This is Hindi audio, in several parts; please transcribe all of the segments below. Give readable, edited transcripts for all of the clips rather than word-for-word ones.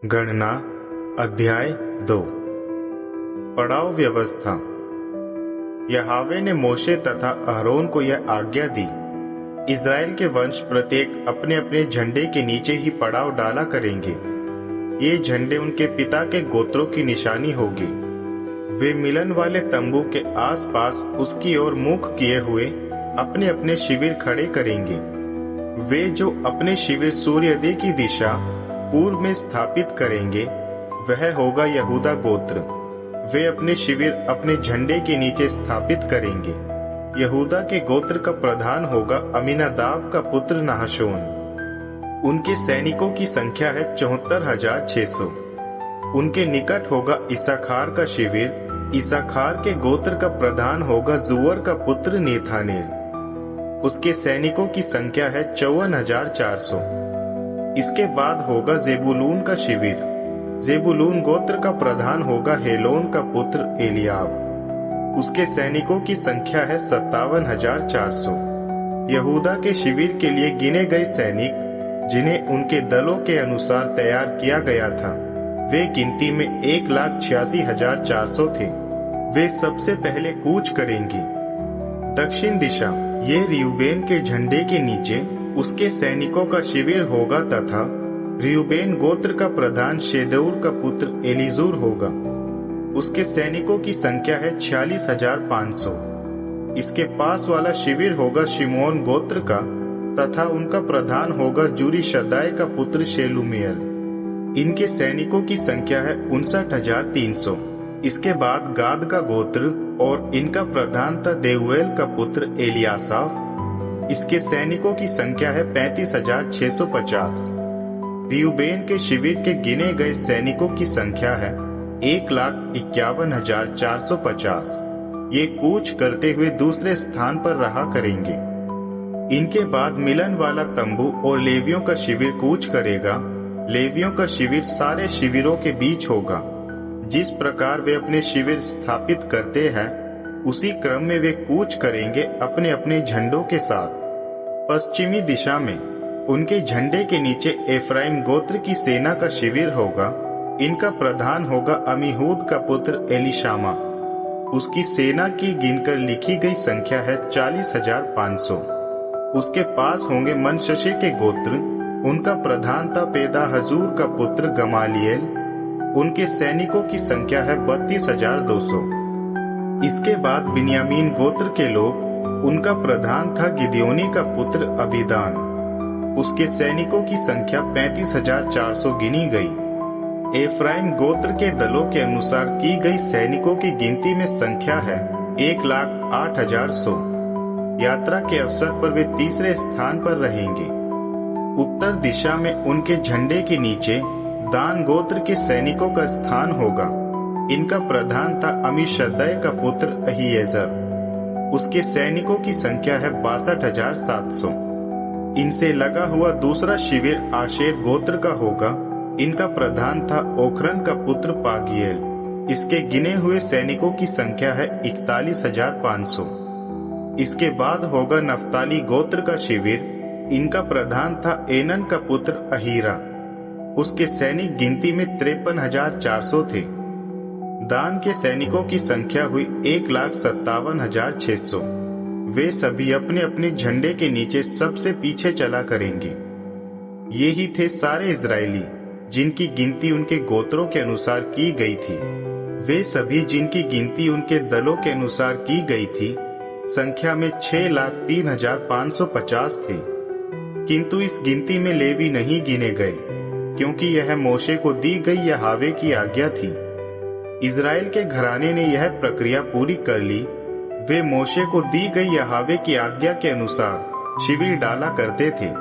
गणना अध्याय 2। पड़ाव व्यवस्था। यहोवा ने मोशे तथा अहरोन को यह आज्ञा दी, इस्राएल के वंश प्रत्येक अपने अपने झंडे के नीचे ही पड़ाव डाला करेंगे। ये झंडे उनके पिता के गोत्रों की निशानी होगी। वे मिलन वाले तंबू के आसपास उसकी ओर मुख किए हुए अपने अपने शिविर खड़े करेंगे। वे जो अपने शिविर सूर्योदय की दिशा पूर्व में स्थापित करेंगे, वह होगा यहूदा गोत्र। वे अपने शिविर अपने झंडे के नीचे स्थापित करेंगे। यहूदा के गोत्र का प्रधान होगा अमीनादाब का पुत्र नहशोन। उनके सैनिकों की संख्या है 74,600। उनके निकट होगा इसाखार का शिविर। इसाखार के गोत्र का प्रधान होगा जुवर का पुत्र नेथानेल। उसके सैनिकों की संख्या है 54,400। इसके बाद होगा जेबुलून का शिविर। जेबुलून गोत्र का प्रधान होगा हेलोन का पुत्र एलियाब। उसके सैनिकों की संख्या है 57,400। यहूदा के शिविर के लिए गिने गए सैनिक, जिन्हें उनके दलों के अनुसार तैयार किया गया था, वे गिनती में 1,86,400 थे। वे सबसे पहले कूच करेंगे। दक्षिण दिशा, ये रियूबेन के झंडे के नीचे उसके सैनिकों का शिविर होगा तथा रियूबेन गोत्र का प्रधान शेदऊर का पुत्र एलीजूर होगा। उसके सैनिकों की संख्या है 46,500। इसके पास वाला शिविर होगा शिमोन गोत्र का तथा उनका प्रधान होगा जूरी शद्दाय का पुत्र शेलुमियल। इनके सैनिकों की संख्या है 59,300। इसके बाद गाद का गोत्र और इनका प्रधान था देउएल का पुत्र एलियासाफ। इसके सैनिकों की संख्या है 35,650। रियूबेन के शिविर के गिने गए सैनिकों की संख्या है 1,51,450। ये कूच करते हुए दूसरे स्थान पर रहा करेंगे। इनके बाद मिलन वाला तंबू और लेवियों का शिविर कूच करेगा। लेवियों का शिविर सारे शिविरों के बीच होगा। जिस प्रकार वे अपने शिविर स्थापित करते हैं, उसी क्रम में वे कूच करेंगे अपने अपने झंडों के साथ। पश्चिमी दिशा में उनके झंडे के नीचे एफ्राइम गोत्र की सेना का शिविर होगा। इनका प्रधान होगा अमीहूद का पुत्र एलीशामा। उसकी सेना की गिनकर लिखी गई संख्या है 40,500। उसके पास होंगे मनश्शे के गोत्र। उनका प्रधान था पेदाहजूर का पुत्र गमालिएल। उनके सैनिकों की संख्या है 32,200। इसके बाद बिन्यामीन गोत्र के लोग। उनका प्रधान था गिदयोनी का पुत्र अबीदान। उसके सैनिकों की संख्या 35,400 गिनी गई। एफ्राइम गोत्र के दलों के अनुसार की गई सैनिकों की गिनती में संख्या है 1,08,100। यात्रा के अवसर पर वे तीसरे स्थान पर रहेंगे। उत्तर दिशा में उनके झंडे के नीचे दान गोत्र के सैनिकों का स्थान होगा। इनका प्रधान था अमीशद्दै का पुत्र अहीएजर। उसके सैनिकों की संख्या है 62,700। इनसे लगा हुआ दूसरा शिविर आशेर गोत्र का होगा। इनका प्रधान था ओखरन का पुत्र पागिएल। इसके गिने हुए सैनिकों की संख्या है 41,500। इसके बाद होगा नफ्ताली गोत्र का शिविर। इनका प्रधान था एनन का पुत्र अहीरा। उसके सैनिक गिनती में 53,400 थे। दान के सैनिकों की संख्या हुई 1,57,600। वे सभी अपने अपने झंडे के नीचे सबसे पीछे चला करेंगे। ये ही थे सारे इजरायली, जिनकी गिनती उनके गोत्रों के अनुसार की गई थी। वे सभी जिनकी गिनती उनके दलों के अनुसार की गई थी, संख्या में 6,03,550 थे। किंतु इस गिनती में लेवी नहीं गिने गए, क्योंकि यह मोशे को दी गई यहोवा की आज्ञा थी। इज़राइल के घराने ने यह प्रक्रिया पूरी कर ली। वे मोशे को दी गई यहोवा की आज्ञा के अनुसार शिविर डाला करते थे।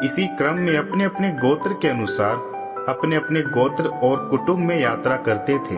इसी क्रम में अपने अपने गोत्र के अनुसार अपने अपने गोत्र और कुटुंब में यात्रा करते थे।